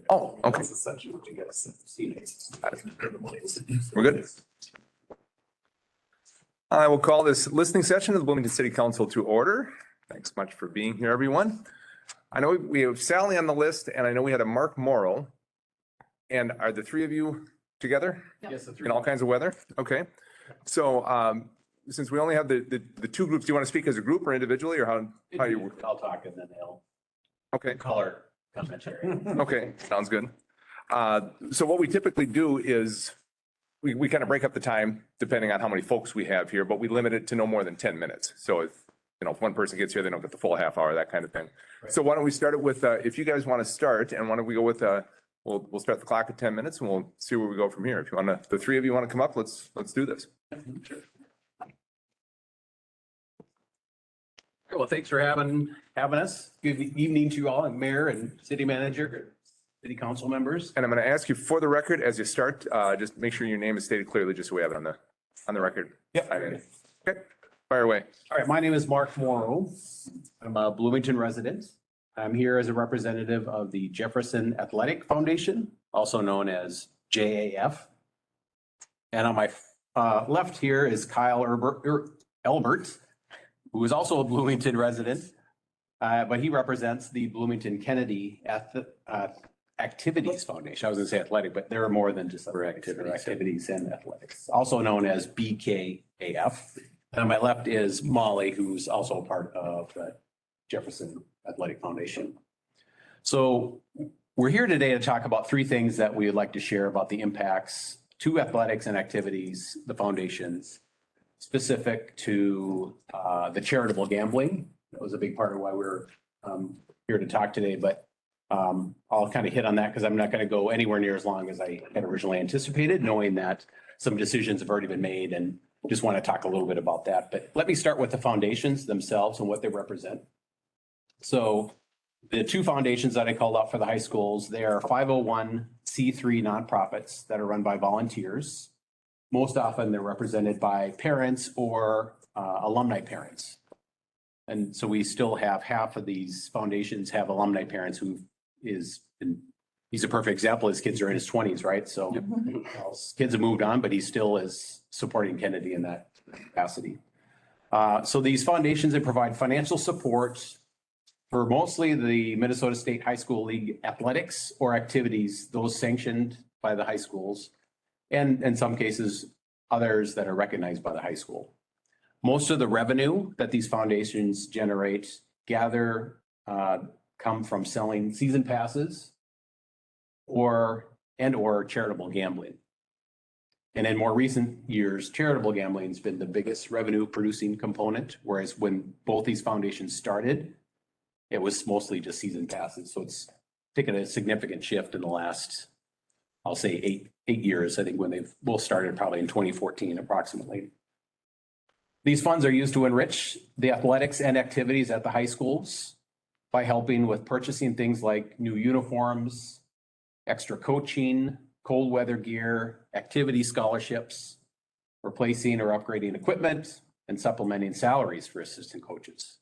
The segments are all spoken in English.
Oh, okay. We're good. I will call this listening session of the Bloomington City Council to order. Thanks much for being here, everyone. I know we have Sally on the list, and I know we had a Mark Morrow. And are the three of you together? Yes, the three. In all kinds of weather? Okay. So since we only have the two groups, do you want to speak as a group or individually, or how you? I'll talk and then they'll Okay. color commentary. Okay, sounds good. So what we typically do is we kind of break up the time depending on how many folks we have here, but we limit it to no more than 10 minutes. So if one person gets here, they don't get the full half hour, that kind of thing. Right. So why don't we start it with, if you guys want to start, and why don't we go with, we'll start the clock at 10 minutes and we'll see where we go from here. If you want to, the three of you want to come up, let's do this. Sure. Well, thanks for having us. Good evening to you all, and Mayor and City Manager, City Council members. And I'm going to ask you for the record as you start, just make sure your name is stated clearly, just so we have it on the record. Yep. Okay, fire away. All right, my name is Mark Morrow. I'm a Bloomington resident. I'm here as a representative of the Jefferson Athletic Foundation, also known as JAF. And on my left here is Kyle Elbert, who is also a Bloomington resident, but he represents the Bloomington Kennedy Activities Foundation. I was going to say athletic, but there are more than just activities and athletics, also known as BKAF. And on my left is Molly, who's also a part of the Jefferson Athletic Foundation. So we're here today to talk about three things that we would like to share about the impacts to athletics and activities, the foundations, specific to the charitable gambling. That was a big part of why we're here to talk today, but I'll kind of hit on that because I'm not going to go anywhere near as long as I had originally anticipated, knowing that some decisions have already been made, and just want to talk a little bit about that. But let me start with the foundations themselves and what they represent. So the two foundations that I called out for the high schools, they are 501c3 nonprofits that are run by volunteers. Most often they're represented by parents or alumni parents. And so we still have half of these foundations have alumni parents who he's a perfect example. His kids are in his 20s, right? So his kids have moved on, but he still is supporting Kennedy in that capacity. So these foundations, they provide financial support for mostly the Minnesota State High School League athletics or activities, those sanctioned by the high schools, and in some cases, others that are recognized by the high school. Most of the revenue that these foundations generate come from selling season passes or charitable gambling. And in more recent years, charitable gambling has been the biggest revenue producing component, whereas when both these foundations started, it was mostly just season passes. So it's taken a significant shift in the last, I'll say eight years, I think, when they've both started probably in 2014 approximately. These funds are used to enrich the athletics and activities at the high schools by helping with purchasing things like new uniforms, extra coaching, cold weather gear, activity scholarships, replacing or upgrading equipment, and supplementing salaries for assistant coaches.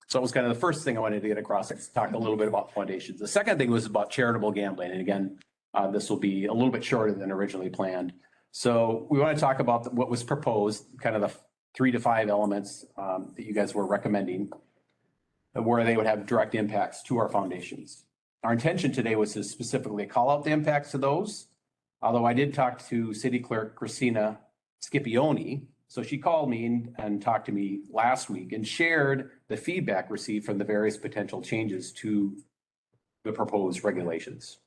So that was kind of the first thing I wanted to get across. Let's talk a little bit about foundations. The second thing was about charitable gambling. And again, this will be a little bit shorter than originally planned. So we want to talk about what was proposed, kind of the 3 to 5 elements that you guys were recommending, where they would have direct impacts to our foundations. Our intention today was to specifically call out the impacts to those, although I did talk to City Clerk Christina Scipione. So she called me and talked to me last week and shared the feedback received from the various potential changes to the proposed regulations.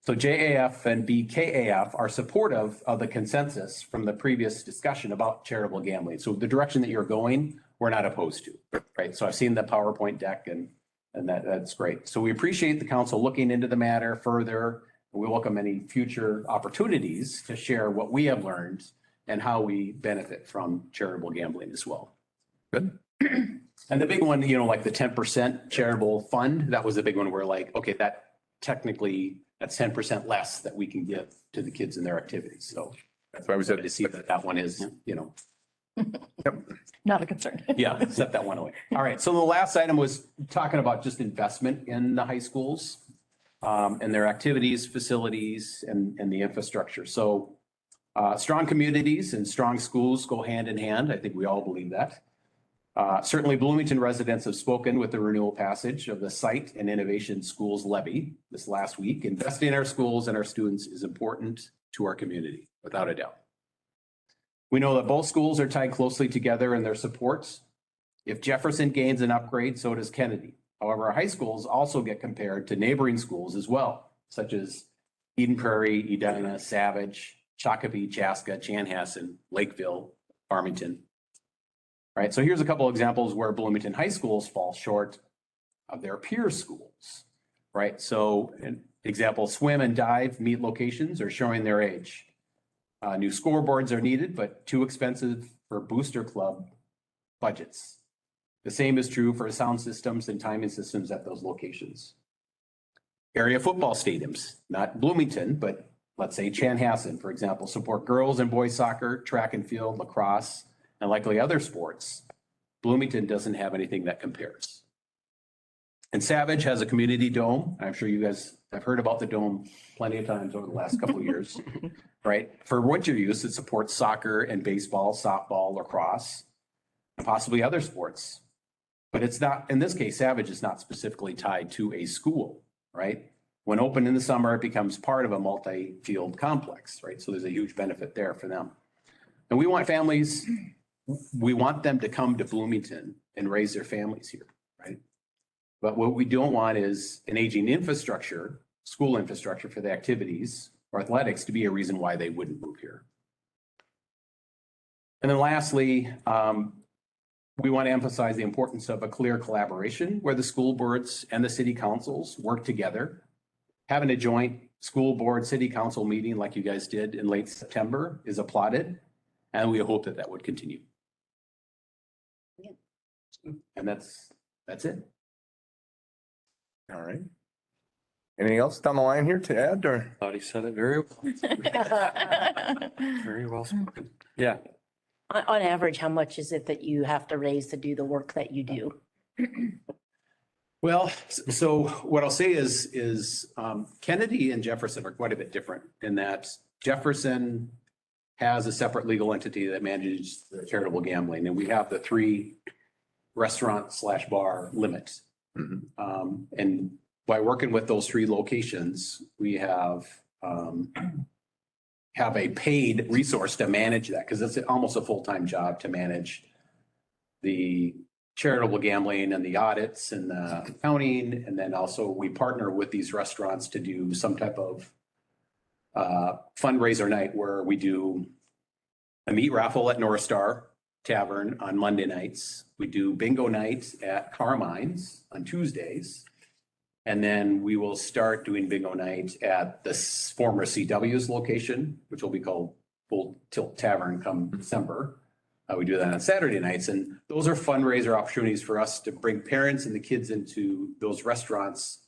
So JAF and BKAF are supportive of the consensus from the previous discussion about charitable gambling. So the direction that you're going, we're not opposed to, right? So I've seen the PowerPoint deck and that's great. So we appreciate the council looking into the matter further. We welcome any future opportunities to share what we have learned and how we benefit from charitable gambling as well. Good. And the big one, like the 10% charitable fund, that was the big one where like, okay, that technically that's 10% less that we can give to the kids in their activities. So that's why we said to see that one is, Yep. Not a concern. Yeah, set that one away. All right. So the last item was talking about just investment in the high schools. and their activities, facilities, and the infrastructure. So strong communities and strong schools go hand in hand. I think we all believe that. Certainly Bloomington residents have spoken with the renewal passage of the Site and Innovation Schools Levy this last week. Investing in our schools and our students is important to our community, without a doubt. We know that both schools are tied closely together in their supports. If Jefferson gains an upgrade, so does Kennedy. However, our high schools also get compared to neighboring schools as well, such as Eden Prairie, Edina, Savage, Shakopee, Chaska, Chanhassen, Lakeville, Farmington. Right, so here's a couple examples where Bloomington high schools fall short of their peer schools. Right, so an example, swim and dive meet locations are showing their age. New scoreboards are needed, but too expensive for booster club budgets. The same is true for sound systems and timing systems at those locations. Area football stadiums, not Bloomington, but let's say Chanhassen, for example, support girls and boys soccer, track and field, lacrosse, and likely other sports. Bloomington doesn't have anything that compares. And Savage has a community dome. I'm sure you guys have heard about the dome plenty of times over the last couple of years, right? For winter use, it supports soccer and baseball, softball, lacrosse, and possibly other sports. But it's not, in this case, Savage is not specifically tied to a school, right? When open in the summer, it becomes part of a multi-field complex, right? So there's a huge benefit there for them. And we want families, we want them to come to Bloomington and raise their families here, right? But what we don't want is an aging infrastructure, school infrastructure for the activities or athletics to be a reason why they wouldn't move here. And then lastly, we want to emphasize the importance of a clear collaboration where the school boards and the city councils work together. Having a joint school board city council meeting like you guys did in late September is applauded, and we hope that that would continue. And that's it. All right. Anything else down the line here to add or? Thought he said it very well. Very well spoken. Yeah. On average, how much is it that you have to raise to do the work that you do? Well, so what I'll say is Kennedy and Jefferson are quite a bit different in that Jefferson has a separate legal entity that manages the charitable gambling, and we have the 3 restaurant/bar limit. And by working with those 3 locations, we have a paid resource to manage that because it's almost a full-time job to manage the charitable gambling and the audits and the accounting. And then also we partner with these restaurants to do some type of fundraiser night where we do a meat raffle at North Star Tavern on Monday nights. We do bingo night at Carmine's on Tuesdays. And then we will start doing bingo night at the former CW's location, which will be called Full Tilt Tavern come December. We do that on Saturday nights. And those are fundraiser opportunities for us to bring parents and the kids into those restaurants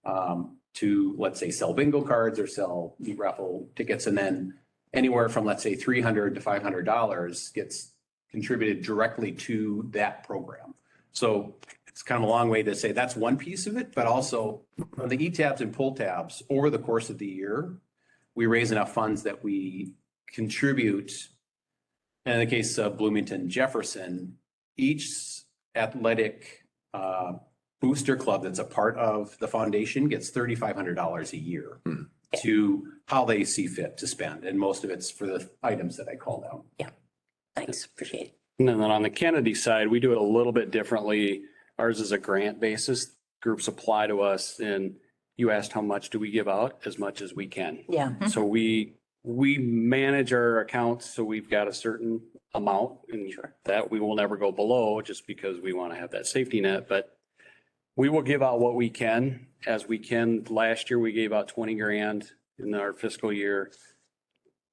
to, let's say, sell bingo cards or sell meat raffle tickets. And then anywhere from, let's say, $300 to $500 gets contributed directly to that program. So it's kind of a long way to say that's one piece of it, but also on the E-tabs and pull tabs over the course of the year, we raise enough funds that we contribute. And in the case of Bloomington Jefferson, each athletic booster club that's a part of the foundation gets $3,500 a year to how they see fit to spend. And most of it's for the items that I called out. Yeah, thanks, appreciate it. And then on the Kennedy side, we do it a little bit differently. Ours is a grant basis. Groups apply to us and you asked how much do we give out? As much as we can. Yeah. So we manage our accounts. So we've got a certain amount and that we will never go below just because we want to have that safety net, but we will give out what we can as we can. Last year, we gave out 20 grand in our fiscal year.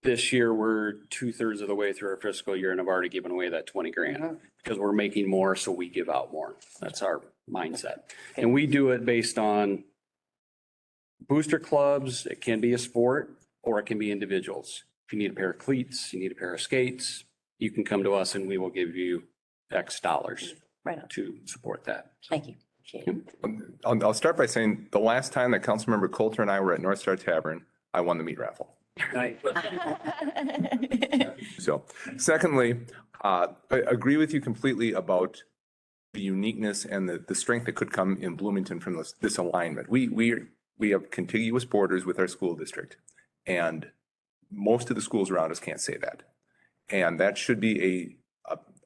This year, we're 2/3 of the way through our fiscal year and I've already given away that 20 grand because we're making more. So we give out more. That's our mindset. And we do it based on booster clubs. It can be a sport or it can be individuals. If you need a pair of cleats, you need a pair of skates, you can come to us and we will give you X dollars Right on. to support that. Thank you. Okay. I'll start by saying the last time that Councilmember Coulter and I were at North Star Tavern, I won the meat raffle. So secondly, I agree with you completely about the uniqueness and the strength that could come in Bloomington from this alignment. We have contiguous borders with our school district, and most of the schools around us can't say that. And that should be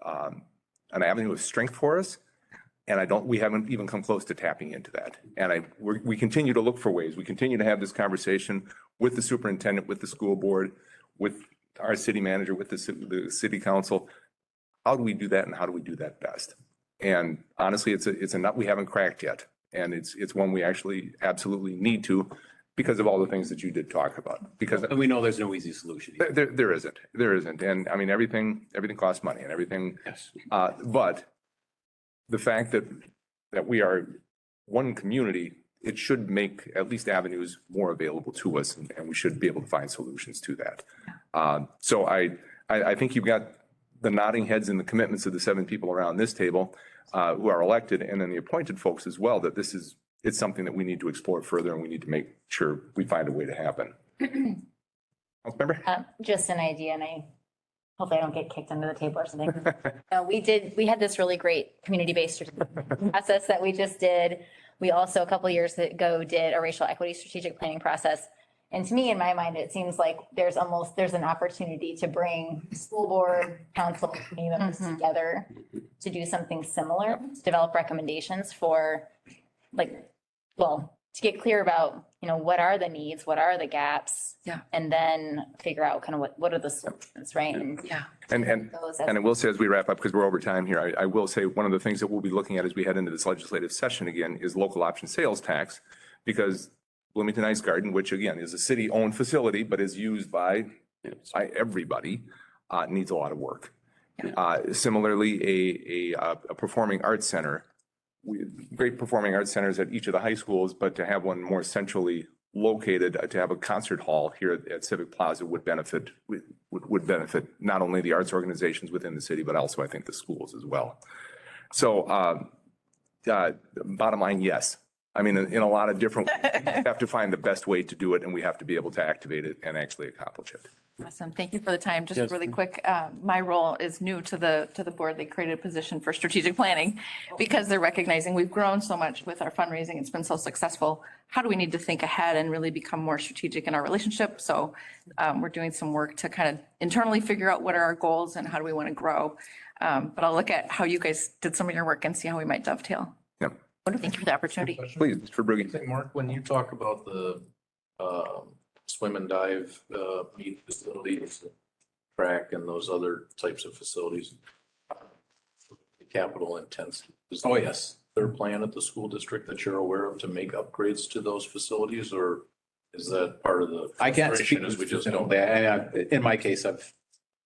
an avenue of strength for us. And we haven't even come close to tapping into that. And we continue to look for ways. We continue to have this conversation with the superintendent, with the school board, with our city manager, with the city council. How do we do that and how do we do that best? And honestly, it's a nut we haven't cracked yet. And it's one we actually absolutely need to because of all the things that you did talk about. Because And we know there's no easy solution. either. there isn't. And I mean, everything costs money and everything. Yes. But the fact that we are one community, it should make at least avenues more available to us, and we should be able to find solutions to that. So I think you've got the nodding heads and the commitments of the 7 people around this table who are elected, and then the appointed folks as well, that it's something that we need to explore further, and we need to make sure we find a way to happen. Councilmember? Just an idea, and hopefully I don't get kicked under the table or something. No, we had this really great community-based process that we just did. We also, a couple of years ago, did a racial equity strategic planning process. And to me, in my mind, it seems like there's an opportunity to bring school board, council, community members together to do something similar, to develop recommendations for to get clear about, what are the needs, what are the gaps? Yeah. And then figure out kind of what are the solutions, right? And Yeah. And I will say as we wrap up, because we're over time here, I will say one of the things that we'll be looking at as we head into this legislative session again is local option sales tax, because Bloomington Ice Garden, which again is a city-owned facility, but is used by everybody, needs a lot of work. Similarly, a performing arts center, great performing arts centers at each of the high schools, but to have one more centrally located, to have a concert hall here at Civic Plaza would benefit not only the arts organizations within the city, but also I think the schools as well. So bottom line, yes. I mean, in a lot of different ways, we have to find the best way to do it, and we have to be able to activate it and actually accomplish it. Awesome. Thank you for the time. Just Yes. really quick, my role is new to the board. They created a position for strategic planning because they're recognizing we've grown so much with our fundraising. It's been so successful. How do we need to think ahead and really become more strategic in our relationship? So we're doing some work to kind of internally figure out what are our goals and how do we want to grow. But I'll look at how you guys did some of your work and see how we might dovetail. Yep. Thank you for the opportunity. Please, Mr. Brugge. I think, Mark, when you talk about the swim and dive meet facilities, track and those other types of facilities, capital intensive. Oh, yes. Their plan at the school district that you're aware of to make upgrades to those facilities, or is that part of the? I can't speak frustration is we just don't. specifically. In my case, I've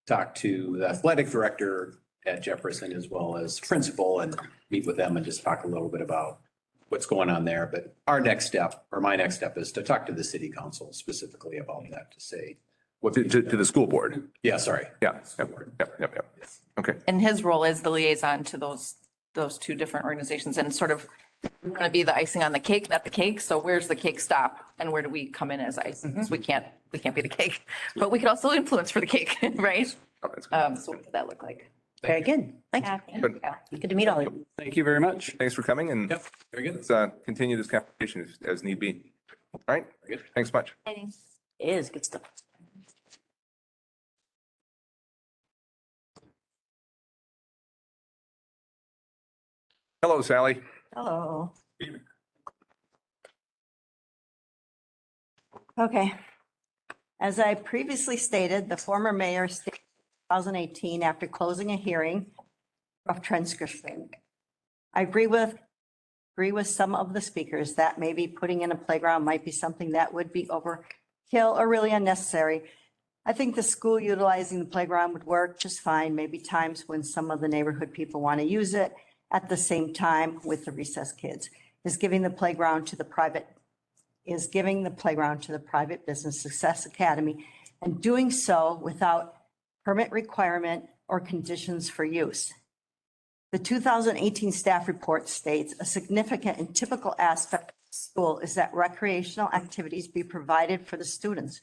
talked to the athletic director at Jefferson as well as principal and meet with them and just talk a little bit about what's going on there. But our next step, or my next step, is to talk to the city council specifically about that, to say what. To the school board. Yeah, sorry. Yeah. Yep. Okay. And his role is the liaison to those two different organizations and sort of going to be the icing on the cake, not the cake. So where's the cake stop and where do we come in as icing? 'Cause we can't be the cake, but we could also influence for the cake, right? Oh, that's good. So what does that look like? Very good. Thanks. Yeah, thank Good. you. Good to meet all of you. Thank you very much. Thanks for coming, and Yep, very good. let's continue this conversation as need be. All right? Very good. Thanks much. It is good stuff. Hello, Sally. Hello. Okay. As I previously stated, the former mayor stated in 2018 after closing a hearing of transcription. I agree with some of the speakers that maybe putting in a playground might be something that would be overkill or really unnecessary. I think the school utilizing the playground would work just fine, maybe times when some of the neighborhood people want to use it at the same time with the recess kids. Is giving the playground to the private business Success Academy and doing so without permit requirement or conditions for use. The 2018 staff report states a significant and typical aspect of school is that recreational activities be provided for the students.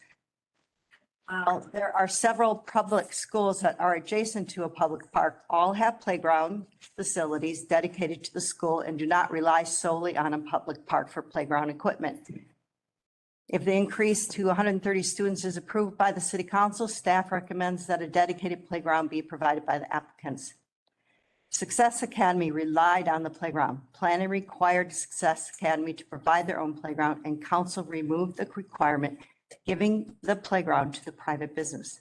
While there are several public schools that are adjacent to a public park, all have playground facilities dedicated to the school and do not rely solely on a public park for playground equipment. If the increase to 130 students is approved by the city council, staff recommends that a dedicated playground be provided by the applicants. Success Academy relied on the playground. Planning required Success Academy to provide their own playground, and council removed the requirement, giving the playground to the private business.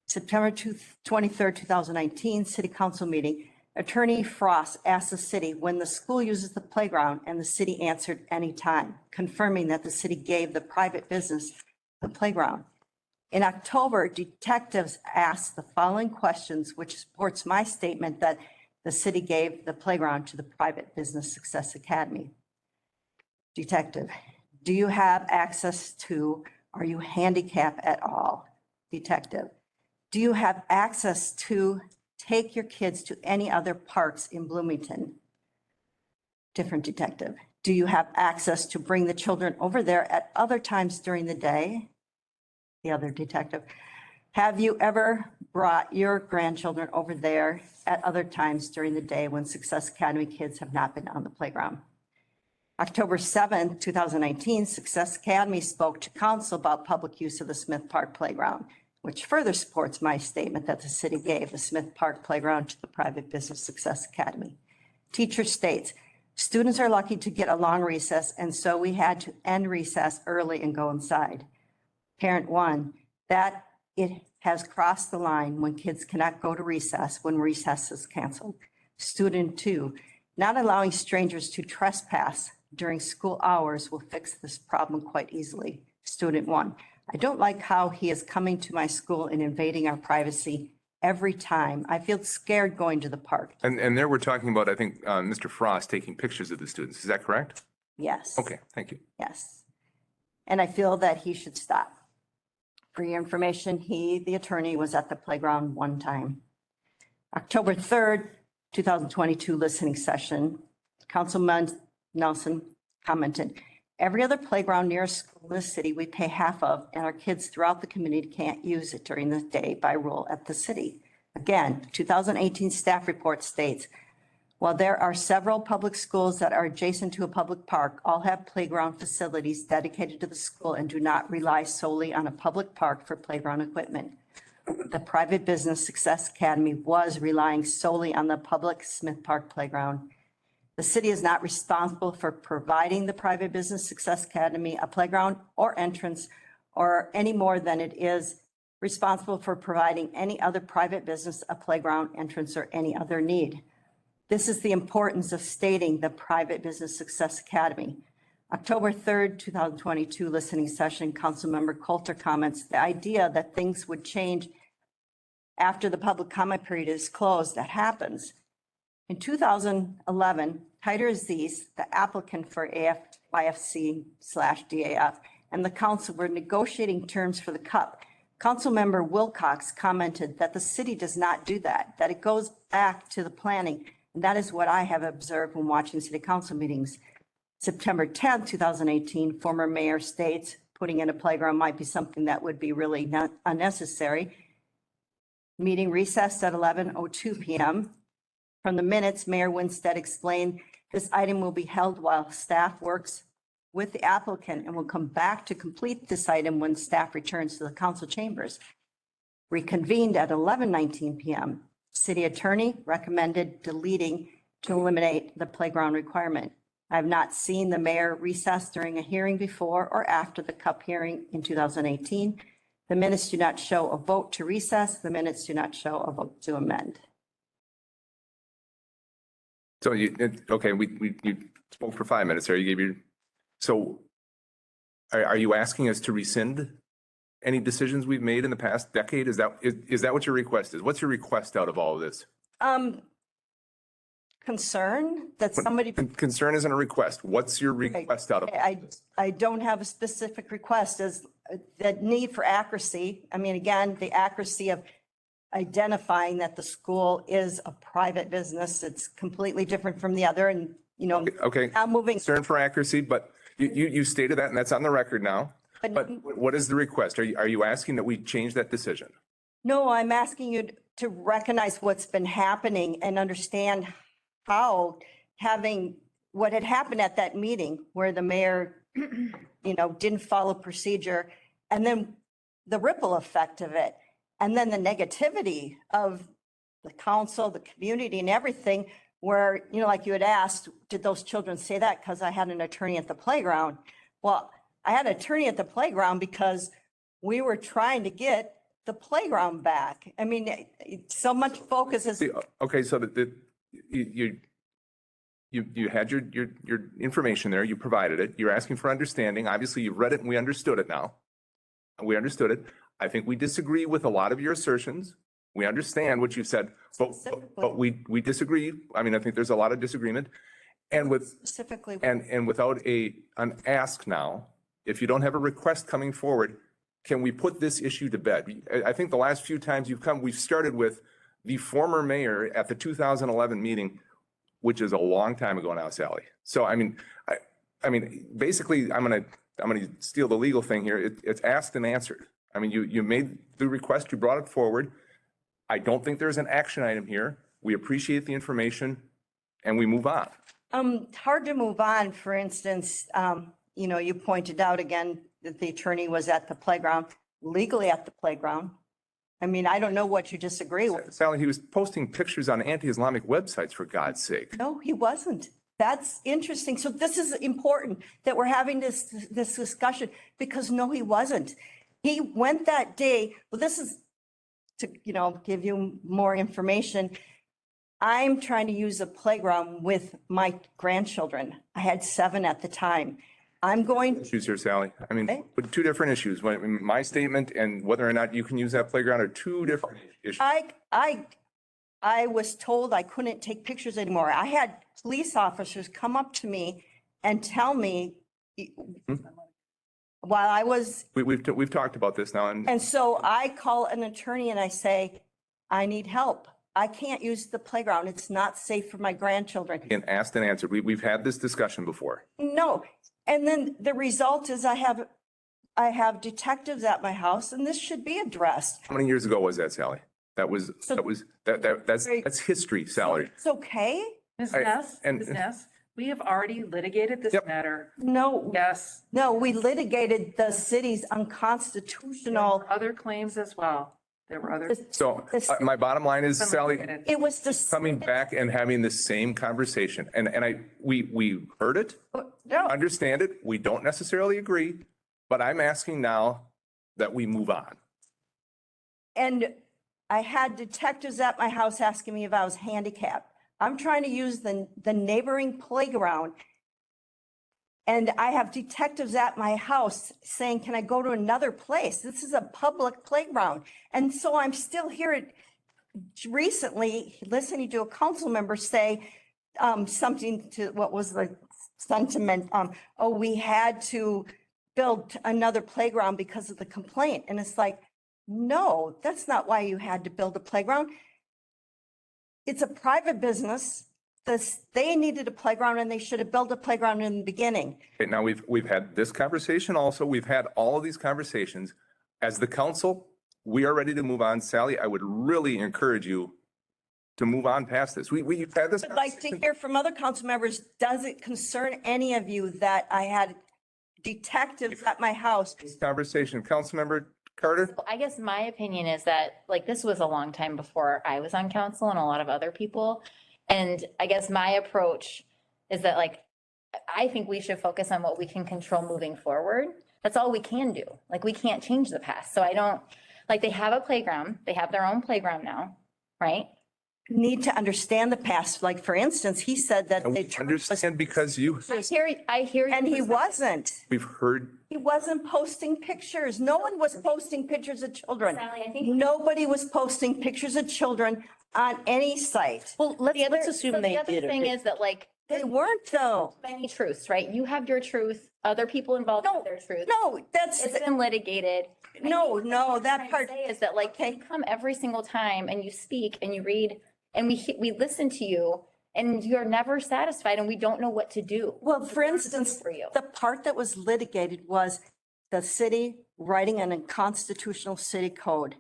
September 23rd, 2019, city council meeting, Attorney Frost asked the city when the school uses the playground, and the city answered anytime, confirming that the city gave the private business the playground. In October, detectives asked the following questions, which supports my statement that the city gave the playground to the private business Success Academy. Detective, do you have access to, are you handicapped at all? Detective, do you have access to take your kids to any other parks in Bloomington? Different detective, do you have access to bring the children over there at other times during the day? The other detective, have you ever brought your grandchildren over there at other times during the day when Success Academy kids have not been on the playground? October 7th, 2019, Success Academy spoke to council about public use of the Smith Park Playground, which further supports my statement that the city gave the Smith Park Playground to the private business Success Academy. Teacher states, students are lucky to get a long recess, and so we had to end recess early and go inside. Parent one, that it has crossed the line when kids cannot go to recess when recess is canceled. Student two, not allowing strangers to trespass during school hours will fix this problem quite easily. Student one, I don't like how he is coming to my school and invading our privacy every time. I feel scared going to the park. And there we're talking about, I think, Mr. Frost taking pictures of the students. Is that correct? Yes. Okay, thank you. Yes. And I feel that he should stop. For your information, he, the attorney, was at the playground one time. October 3rd, 2022 listening session, Councilman Nelson commented, every other playground near a school in the city we pay half of, and our kids throughout the community can't use it during the day by rule at the city. Again, 2018 staff report states, while there are several public schools that are adjacent to a public park, all have playground facilities dedicated to the school and do not rely solely on a public park for playground equipment. The private business Success Academy was relying solely on the public Smith Park Playground. The city is not responsible for providing the private business Success Academy a playground or entrance, or any more than it is responsible for providing any other private business a playground, entrance, or any other need. This is the importance of stating the private business Success Academy. October 3rd, 2022 listening session, Councilmember Coulter comments, the idea that things would change after the public comment period is closed, that happens. In 2011, Tider Aziz, the applicant for YFC/DAF, and the council were negotiating terms for the cup. Councilmember Wilcox commented that the city does not do that, that it goes back to the planning. And that is what I have observed when watching city council meetings. September 10th, 2018, former mayor states putting in a playground might be something that would be really not unnecessary. Meeting recessed at 11:02 p.m. From the minutes, Mayor Winstead explained this item will be held while staff works with the applicant and will come back to complete this item when staff returns to the council chambers. Reconvened at 11:19 p.m. City attorney recommended deleting to eliminate the playground requirement. I have not seen the mayor recess during a hearing before or after the CUP hearing in 2018. The minutes do not show a vote to recess. The minutes do not show a vote to amend. So you spoke for 5 minutes there. You gave your, so are you asking us to rescind any decisions we've made in the past decade? Is that what your request is? What's your request out of all of this? Concern that somebody. Concern isn't a request. What's your request out of all of this? I don't have a specific request as the need for accuracy. I mean, again, the accuracy of identifying that the school is a private business. It's completely different from the other and, Okay, now moving. concern for accuracy, but you stated that and that's on the record now. But what is the request? Are you asking that we change that decision? No, I'm asking you to recognize what's been happening and understand how having what had happened at that meeting where the mayor, didn't follow procedure, and then the ripple effect of it, and then the negativity of the council, the community and everything, where, like you had asked, did those children say that because I had an attorney at the playground? Well, I had an attorney at the playground because we were trying to get the playground back. I mean, so much focus is. Okay, so you had your information there, you provided it, you're asking for understanding. Obviously, you've read it and we understood it now. We understood it. I think we disagree with a lot of your assertions. We understand what you said, but we disagree. I mean, I think there's a lot of disagreement. And Specifically. and without an ask now, if you don't have a request coming forward, can we put this issue to bed? I think the last few times you've come, we've started with the former mayor at the 2011 meeting, which is a long time ago now, Sally. So, I mean, basically, I'm going to steal the legal thing here. It's asked and answered. I mean, you made the request, you brought it forward. I don't think there's an action item here. We appreciate the information and we move on. Hard to move on. For instance, you pointed out again that the attorney was at the playground, legally at the playground. I mean, I don't know what you disagree with. Sally, he was posting pictures on anti-Islamic websites, for God's sake. No, he wasn't. That's interesting. So this is important that we're having this discussion because no, he wasn't. He went that day. Well, this is to, give you more information. I'm trying to use a playground with my grandchildren. I had 7 at the time. I'm going. Issues here, Sally. I mean, Okay. but 2 different issues. My statement and whether or not you can use that playground are 2 different issues. I was told I couldn't take pictures anymore. I had police officers come up to me and tell me while I was. We've talked about this now, and And so I call an attorney and I say, I need help. I can't use the playground. It's not safe for my grandchildren. asked and answered. We've had this discussion before. No. And then the result is I have detectives at my house and this should be addressed. How many years ago was that, Sally? That's history, Sally. It's okay. Ms. I- Ness, and- Ms. Ness, we have already litigated this Yep. matter. No, Yes. no, we litigated the city's There unconstitutional. were other claims as well. There were other. So my bottom line is, Sally, It was the. coming back and having the same conversation. And we heard it, No, understand it. We don't necessarily agree, but I'm asking now that we move on. and I had detectives at my house asking me if I was handicapped. I'm trying to use the neighboring playground. And I have detectives at my house saying, can I go to another place? This is a public playground. And so I'm still here recently listening to a council member say something to what was the sentiment, we had to build another playground because of the complaint. And it's like, no, that's not why you had to build a playground. It's a private business. They needed a playground and they should have built a playground in the beginning. Okay, now we've had this conversation also. We've had all of these conversations. As the council, we are ready to move on. Sally, I would really encourage you to move on past this. We've had this. I'd like to hear from other council members, does it concern any of you that I had detectives at my house? Conversation. Councilmember Carter? I guess my opinion is that like this was a long time before I was on council and a lot of other people. And I guess my approach is that like, I think we should focus on what we can control moving forward. That's all we can do. Like, we can't change the past. So I don't, like, they have a playground. They have their own playground now, right? Need to understand the past. Like, for instance, he said that. And the we attorney was- understand because I hear. And he wasn't. we've heard, He wasn't posting pictures. No one was posting pictures of children. Sally, I think. Nobody was posting pictures of children on any site. Well, let's assume So they the other did. thing is that like, They weren't though. Many truths, right? You have your truth, other people involved have their truth. No, that's, It's been litigated. no, no, that Trying part. to say is that like, you come every single time and you speak and you read and we listen to you and you're never satisfied and we don't know what to do. Well, for instance, For you. the part that was litigated was the city writing an unconstitutional city code.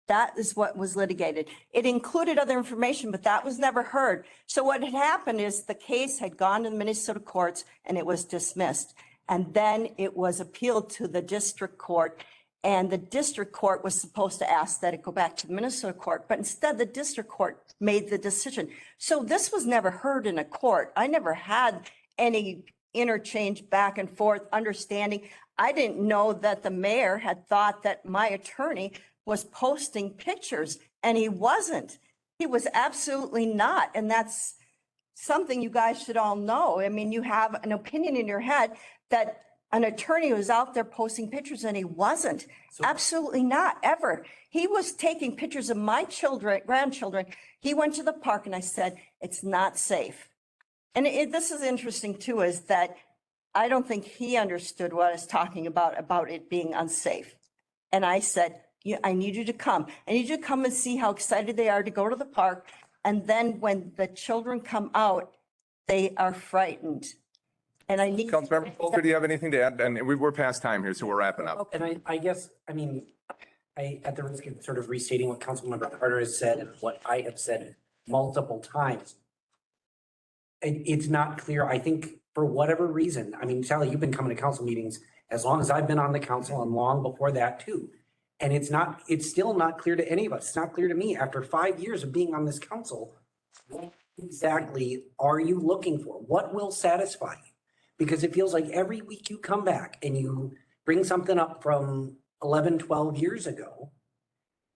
That is what was litigated. It included other information, but that was never heard. So what had happened is the case had gone to the Minnesota courts and it was dismissed. And then it was appealed to the district court. And the district court was supposed to ask that it go back to the Minnesota court, but instead the district court made the decision. So this was never heard in a court. I never had any interchange back and forth understanding. I didn't know that the mayor had thought that my attorney was posting pictures and he wasn't. He was absolutely not. And that's something you guys should all know. I mean, you have an opinion in your head that an attorney was out there posting pictures and he wasn't. Absolutely not, ever. He was taking pictures of my children, grandchildren. He went to the park and I said, it's not safe. And this is interesting too, is that I don't think he understood what I was talking about it being unsafe. And I said, yeah, I need you to come. I need you to come and see how excited they are to go to the park. And then when the children come out, they are frightened. And I need. Councilmember Folker, do you have anything to add? And we're past time here, so we're wrapping up. And I guess, I mean, at the risk of sort of restating what Councilmember Carter has said and what I have said multiple times, it's not clear, I think, for whatever reason. I mean, Sally, you've been coming to council meetings as long as I've been on the council and long before that too. And it's still not clear to any of us. It's not clear to me after 5 years of being on this council. What exactly are you looking for? What will satisfy you? Because it feels like every week you come back and you bring something up from 11, 12 years ago.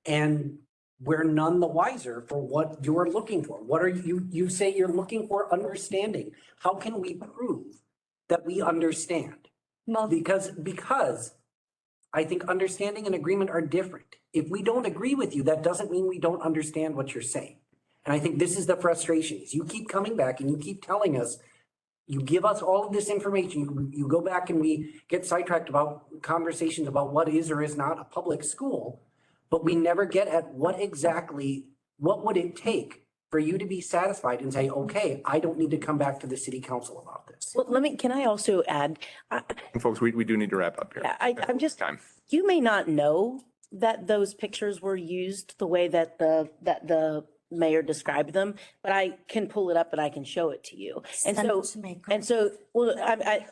And we're none the wiser for what you're looking for. What are you say you're looking for understanding. How can we prove that we understand? Well, Because I think understanding and agreement are different. If we don't agree with you, that doesn't mean we don't understand what you're saying. And I think this is the frustration is you keep coming back and you keep telling us, you give us all of this information, you go back and we get sidetracked about conversations about what is or is not a public school, but we never get at what would it take for you to be satisfied and say, okay, I don't need to come back to the city council about this. Well, can I also add, And folks, we do need to wrap up here. I'm just, Time. you may not know that those pictures were used the way that the mayor described them, but I can pull it up and I can show it to you. And send so, it to me. well,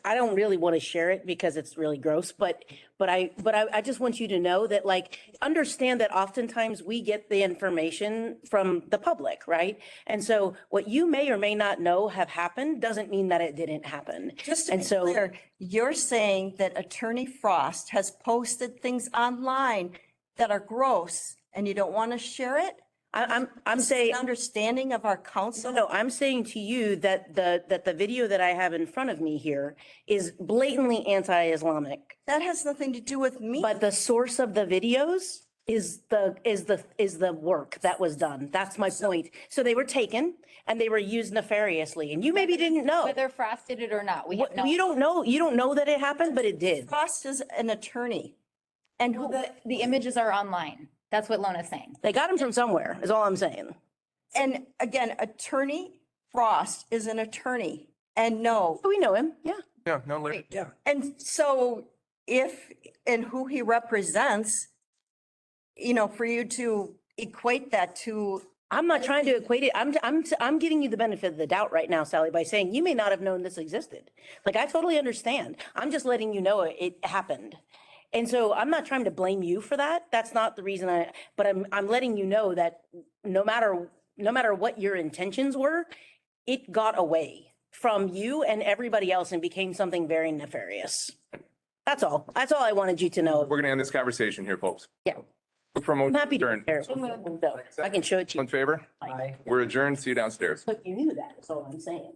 I don't really want to share it because it's really gross, but I just want you to know that, like, understand that oftentimes we get the information from the public, right? And so what you may or may not know have happened doesn't mean that it didn't happen. Just to And be so- clear, you're saying that Attorney Frost has posted things online that are gross and you don't want to share it? I'm saying. Understanding of our council? No, I'm saying to you that the video that I have in front of me here is blatantly anti-Islamic. That has nothing to do with me. But the source of the videos is the work that was done. That's my point. So they were taken and they were used nefariously, and you maybe didn't know. Whether Frost did it or not, we have no. You don't know that it happened, but it did. Frost is an attorney. And who, The images are online. That's what Lona's saying. They got him from somewhere, is all I'm saying. and again, Attorney Frost is an attorney. And no, We know him, yeah. Yeah, no, Larry. Yeah. and so if, and who he represents, for you to equate that to, I'm not trying to equate it. I'm giving you the benefit of the doubt right now, Sally, by saying you may not have known this existed. Like, I totally understand. I'm just letting you know it happened. And so I'm not trying to blame you for that. That's not the reason but I'm letting you know that no matter what your intentions were, it got away from you and everybody else and became something very nefarious. That's all. That's all I wanted you to know. We're going to end this conversation here, folks. Yeah. I'm I'm happy to share it. I can show it to In you. favor? Aye. We're adjourned. See you downstairs. But you knew that, is all I'm saying,